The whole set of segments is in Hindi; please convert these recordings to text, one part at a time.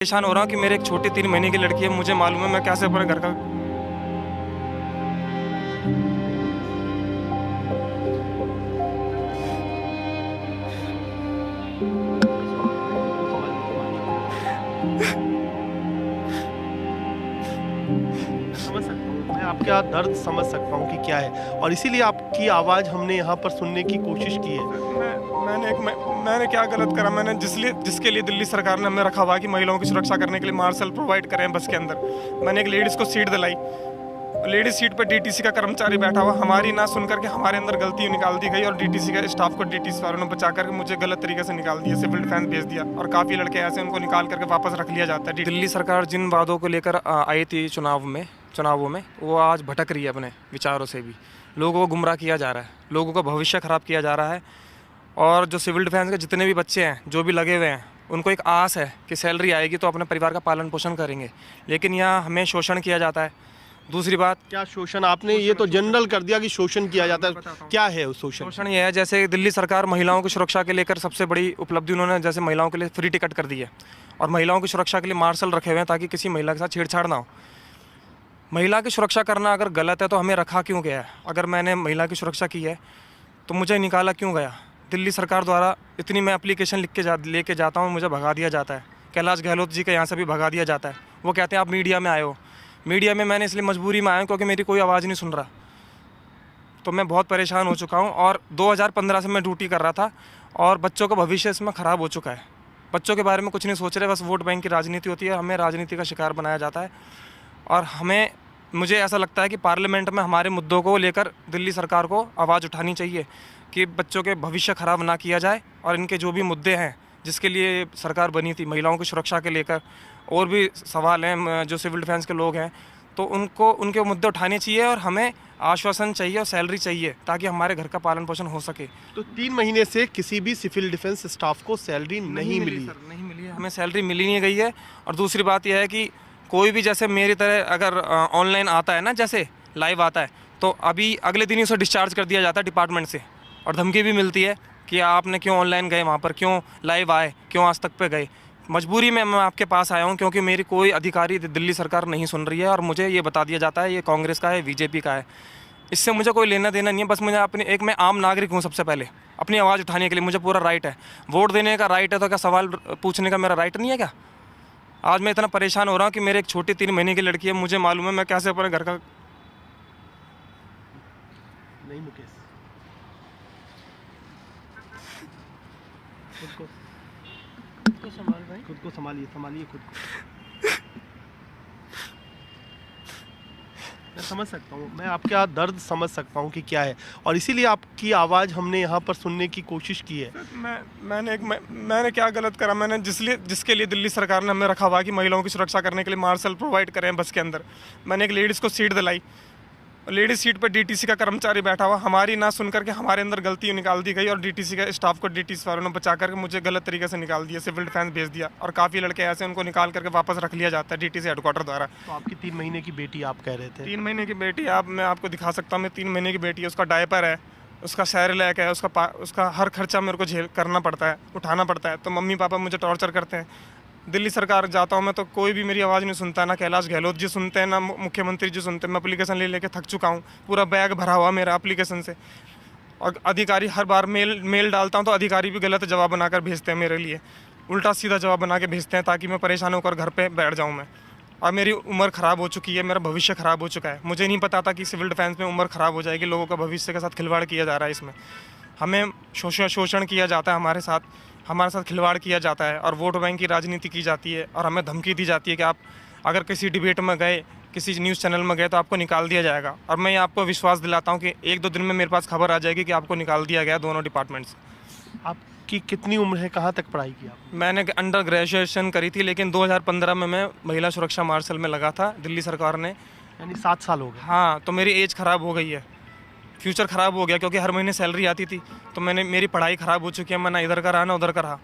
परेशान हो रहा हूँ कि मेरे एक छोटी 3 महीने की लड़की है। मुझे मालूम है मैं कैसे अपने घर का समझ सकता हूँ, मैं आपका दर्द समझ सकता हूँ कि क्या है और इसीलिए आपकी आवाज़ हमने यहाँ पर सुनने की कोशिश की है। मैंने क्या गलत करा? मैंने जिसके लिए दिल्ली सरकार ने हमें रखा हुआ है कि महिलाओं की सुरक्षा करने के लिए मार्शल प्रोवाइड करें बस के अंदर। मैंने एक लेडीज़ को सीट दिलाई। लेडीज सीट पर डीटीसी का कर्मचारी बैठा हुआ, हमारी ना सुन करके हमारे अंदर गलती निकाल दी गई और डीटीसी का स्टाफ को डीटीसी वालों ने बचा करके मुझे गलत तरीके से निकाल दिया, सिविल डिफेंस भेज दिया। और काफ़ी लड़के ऐसे उनको निकाल करके वापस रख लिया जाता है। दिल्ली सरकार जिन वादों को लेकर आई थी चुनावों में वो आज भटक रही है अपने विचारों से भी। लोगों को गुमराह किया जा रहा है, लोगों का भविष्य ख़राब किया जा रहा है। और जो सिविल डिफेंस के जितने भी बच्चे हैं जो भी लगे हुए हैं उनको एक आस है कि सैलरी आएगी तो अपने परिवार का पालन पोषण करेंगे, लेकिन यहाँ हमें शोषण किया जाता है। दूसरी बात, क्या शोषण? आपने ये तो जनरल कर दिया कि शोषण किया जाता है, क्या है उस शोषण? शोषण ये है, जैसे दिल्ली सरकार महिलाओं की सुरक्षा के लेकर सबसे बड़ी उपलब्धि उन्होंने जैसे महिलाओं के लिए फ्री टिकट कर दी है और महिलाओं की सुरक्षा के लिए मार्शल रखे हुए हैं ताकि किसी महिला के साथ छेड़छाड़ ना हो। महिला की सुरक्षा करना अगर गलत है तो हमें रखा क्यों गया है? अगर मैंने महिला की सुरक्षा की है तो मुझे निकाला क्यों गया? दिल्ली सरकार द्वारा इतनी मैं एप्लीकेशन लेके जाता हूँ, मुझे भगा दिया जाता है। कैलाश गहलोत जी के यहाँ से भी भगा दिया जाता है। वो कहते हैं आप मीडिया में आए हो। मीडिया में मैंने इसलिए मजबूरी में आया हूँ क्योंकि मेरी कोई आवाज़ नहीं सुन रहा। तो मैं बहुत परेशान हो चुका हूँ और 2015 से मैं ड्यूटी कर रहा था और बच्चों का भविष्य इसमें ख़राब हो चुका है। बच्चों के बारे में कुछ नहीं सोच रहे, बस वोट बैंक की राजनीति होती है, हमें राजनीति का शिकार बनाया जाता है। और मुझे ऐसा लगता है कि पार्लियामेंट में हमारे मुद्दों को लेकर दिल्ली सरकार को आवाज़ उठानी चाहिए कि बच्चों के भविष्य ख़राब ना किया जाए और इनके जो भी मुद्दे हैं जिसके लिए सरकार बनी थी, महिलाओं की सुरक्षा के लेकर और भी सवाल हैं जो सिविल डिफेंस के लोग हैं, तो उनके मुद्दे उठाने चाहिए और हमें आश्वासन चाहिए और सैलरी चाहिए ताकि हमारे घर का पालन पोषण हो सके। तो 3 महीने से किसी भी सिविल डिफेंस स्टाफ को सैलरी नहीं मिली सर, नहीं मिली है, हमें सैलरी मिली नहीं गई है। और दूसरी बात यह है कि कोई भी जैसे मेरी तरह अगर ऑनलाइन आता है ना, जैसे लाइव आता है, तो अभी अगले दिन ही उसे डिस्चार्ज कर दिया जाता है डिपार्टमेंट से और धमकी भी मिलती है कि आपने क्यों ऑनलाइन गए, वहाँ पर क्यों लाइव आए, क्यों आज तक पे गए। मजबूरी में मैं आपके पास आया हूँ क्योंकि मेरी कोई अधिकारी दिल्ली सरकार नहीं सुन रही है और मुझे ये बता दिया जाता है ये कांग्रेस का है, बीजेपी का है। इससे मुझे कोई लेना देना नहीं है, बस मुझे मैं आम नागरिक हूँ। सबसे पहले अपनी आवाज़ उठाने के लिए मुझे पूरा राइट है, वोट देने का राइट है, तो क्या सवाल पूछने का मेरा राइट नहीं है क्या? आज मैं इतना परेशान हो रहा हूँ कि मेरे एक छोटी 3 महीने की लड़की है। मुझे मालूम है मैं कैसे अपने घर का नहीं। मुकेश, खुद को संभाल भाई, खुद को संभालिए खुद को। मैं समझ सकता हूँ, मैं आपका दर्द समझ सकता हूँ कि क्या है और इसीलिए आपकी आवाज़ हमने यहाँ पर सुनने की कोशिश की है। मैंने क्या गलत करा? मैंने जिसके लिए दिल्ली सरकार ने हमें रखा हुआ है कि महिलाओं की सुरक्षा करने के लिए मार्शल प्रोवाइड करें बस के अंदर। मैंने एक लेडीज़ को सीट दिलाई। लेडीज सीट पर डीटीसी का कर्मचारी बैठा हुआ, हमारी ना सुन करके हमारे अंदर गलती निकाल दी गई और डीटीसी का स्टाफ को डीटीसी वालों ने बचा करके मुझे गलत तरीके से निकाल दिया, सिविल डिफेंस भेज दिया। और काफ़ी लड़के ऐसे उनको निकाल करके वापस रख लिया जाता है डीटीसी हेडक्वार्टर द्वारा। तो आपकी 3 महीने की बेटी आप कह रहे थे? 3 महीने की बेटी, मैं आपको दिखा सकता हूँ। मैं 3 महीने की बेटी है, उसका डायपर है, उसका सेरेलैक है, उसका हर खर्चा मेरे को करना पड़ता है, उठाना पड़ता है। तो मम्मी पापा मुझे टॉर्चर करते हैं। दिल्ली सरकार जाता हूँ मैं तो कोई भी मेरी आवाज़ नहीं सुनता, ना कैलाश गहलोत जी सुनते हैं, ना मुख्यमंत्री जी सुनते हैं। मैं एप्लीकेशन ले थक चुका हूँ, पूरा बैग भरा हुआ मेरा एप्लीकेशन से। और अधिकारी हर बार मेल डालता हूँ तो अधिकारी भी गलत जवाब बनाकर भेजते हैं मेरे लिए, उल्टा सीधा जवाब बना के भेजते हैं ताकि मैं परेशान होकर घर पर बैठ जाऊँ मैं। और मेरी उम्र ख़राब हो चुकी है, मेरा भविष्य ख़राब हो चुका है। मुझे नहीं पता था कि सिविल डिफेंस में उम्र ख़राब हो जाएगी, लोगों का भविष्य के साथ खिलवाड़ किया जा रहा है। इसमें हमें शोषण किया जाता है, हमारे साथ खिलवाड़ किया जाता है और वोट बैंक की राजनीति की जाती है और हमें धमकी दी जाती है कि आप अगर किसी डिबेट में गए, किसी न्यूज़ चैनल में गए तो आपको निकाल दिया जाएगा। और मैं आपको विश्वास दिलाता हूँ कि 1-2 दिन में मेरे पास खबर आ जाएगी कि आपको निकाल दिया गया दोनों डिपार्टमेंट से। आपकी कितनी उम्र है, कहाँ तक पढ़ाई की आपने? मैंने अंडर ग्रेजुएशन करी थी, लेकिन 2015 में मैं महिला सुरक्षा मार्शल में लगा था दिल्ली सरकार ने। यानी 7 साल हो गए। हाँ, तो मेरी एज ख़राब हो गई है, फ्यूचर ख़राब हो गया क्योंकि हर महीने सैलरी आती थी। तो मेरी पढ़ाई ख़राब हो चुकी है, मैं ना इधर का रहा ना उधर का रहा।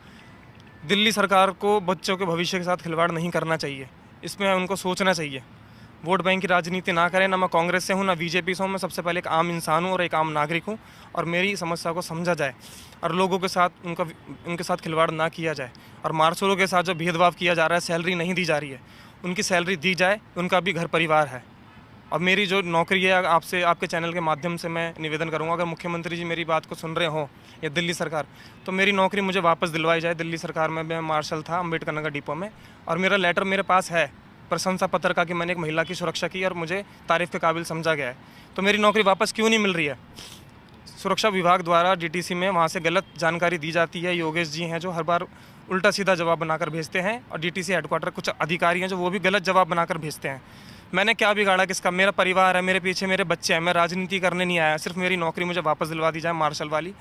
दिल्ली सरकार को बच्चों के भविष्य के साथ खिलवाड़ नहीं करना चाहिए, इसमें उनको सोचना चाहिए। वोट बैंक की राजनीति ना करें। ना मैं कांग्रेस से हूँ, ना बीजेपी से हूँ। मैं सबसे पहले एक आम इंसान हूँ और एक आम नागरिक हूँ, और मेरी समस्या को समझा जाए और लोगों के साथ उनके साथ खिलवाड़ ना किया जाए। और मार्शलों के साथ जो भेदभाव किया जा रहा है, सैलरी नहीं दी जा रही है, उनकी सैलरी दी जाए। उनका भी घर परिवार है। और मेरी जो नौकरी है, आपसे आपके चैनल के माध्यम से मैं निवेदन करूंगा, अगर मुख्यमंत्री जी मेरी बात को सुन रहे हो या दिल्ली सरकार, तो मेरी नौकरी मुझे वापस दिलवाई जाए। दिल्ली सरकार में मैं मार्शल था अम्बेडकर नगर डिपो में, और मेरा लेटर मेरे पास है प्रशंसा पत्र का कि मैंने एक महिला की सुरक्षा की और मुझे तारीफ़ के काबिल समझा गया है। तो मेरी नौकरी वापस क्यों नहीं मिल रही है? सुरक्षा विभाग द्वारा डीटीसी में वहाँ से गलत जानकारी दी जाती है। योगेश जी हैं जो हर बार उल्टा सीधा जवाब बनाकर भेजते हैं, और डीटीसी हेडक्वार्टर कुछ अधिकारी हैं जो वो भी गलत जवाब बनाकर भेजते हैं। मैंने क्या बिगाड़ा किसका? मेरा परिवार है, मेरे पीछे मेरे बच्चे हैं। मैं राजनीति करने नहीं आया, सिर्फ मेरी नौकरी मुझे वापस दिलवा दी जाए मार्शल वाली।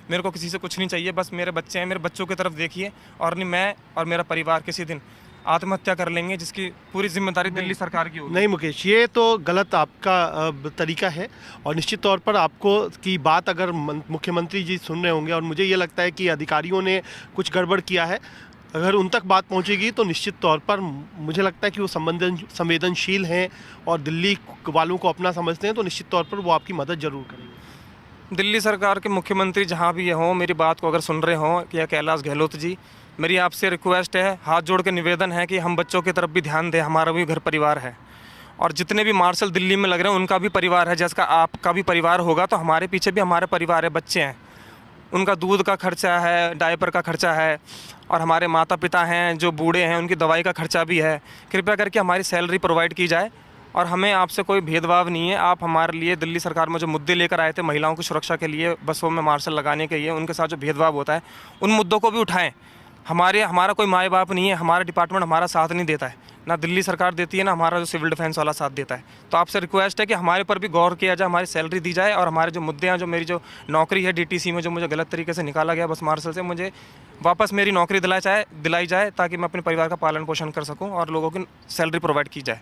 मेरे को किसी से कुछ नहीं चाहिए, बस मेरे बच्चे हैं, मेरे बच्चों की तरफ देखिए। और नहीं मैं और मेरा परिवार किसी दिन आत्महत्या कर लेंगे, जिसकी पूरी जिम्मेदारी दिल्ली सरकार की होगी। नहीं मुकेश, ये तो गलत आपका तरीका है। और निश्चित तौर पर आपको की बात अगर मुख्यमंत्री जी सुन रहे होंगे, और मुझे ये लगता है कि अधिकारियों ने कुछ गड़बड़ किया है, अगर उन तक बात पहुंचेगी तो निश्चित तौर पर मुझे लगता है कि वो संवेदनशील हैं और दिल्ली वालों को अपना समझते हैं, तो निश्चित तौर पर वो आपकी मदद जरूर करेंगे। दिल्ली सरकार के मुख्यमंत्री जहाँ भी हों, मेरी बात को अगर सुन रहे हों, या कैलाश गहलोत जी, मेरी आपसे रिक्वेस्ट है, हाथ जोड़ के निवेदन है कि हम बच्चों की तरफ भी ध्यान दें। हमारा भी घर परिवार है, और जितने भी मार्शल दिल्ली में लग रहे हैं उनका भी परिवार है। जैसा आपका भी परिवार होगा, तो हमारे पीछे भी हमारे परिवार है, बच्चे हैं, उनका दूध का खर्चा है, डायपर का खर्चा है, और हमारे माता पिता हैं जो बूढ़े हैं, उनकी दवाई का खर्चा भी है। कृपया करके हमारी सैलरी प्रोवाइड की जाए, और हमें आपसे कोई भेदभाव नहीं है। आप हमारे लिए दिल्ली सरकार में जो मुद्दे लेकर आए थे महिलाओं की सुरक्षा के लिए, बसों में मार्शल लगाने के लिए, उनके साथ जो भेदभाव होता है, उन मुद्दों को भी उठाएं। हमारा कोई माए बाप नहीं है, हमारा डिपार्टमेंट हमारा साथ नहीं देता है, ना दिल्ली सरकार देती है, ना हमारा जो सिविल डिफेंस वाला साथ देता है। तो आपसे रिक्वेस्ट है कि हमारे पर भी गौर किया जाए, हमारी सैलरी दी जाए, और हमारे जो मुद्दे हैं, जो मेरी जो नौकरी है डीटीसी में, जो मुझे गलत तरीके से निकाला गया बस मार्शल से, मुझे वापस मेरी नौकरी दिलाई जाए, ताकि मैं अपने परिवार का पालन पोषण कर सकूँ और लोगों की सैलरी प्रोवाइड की जाए।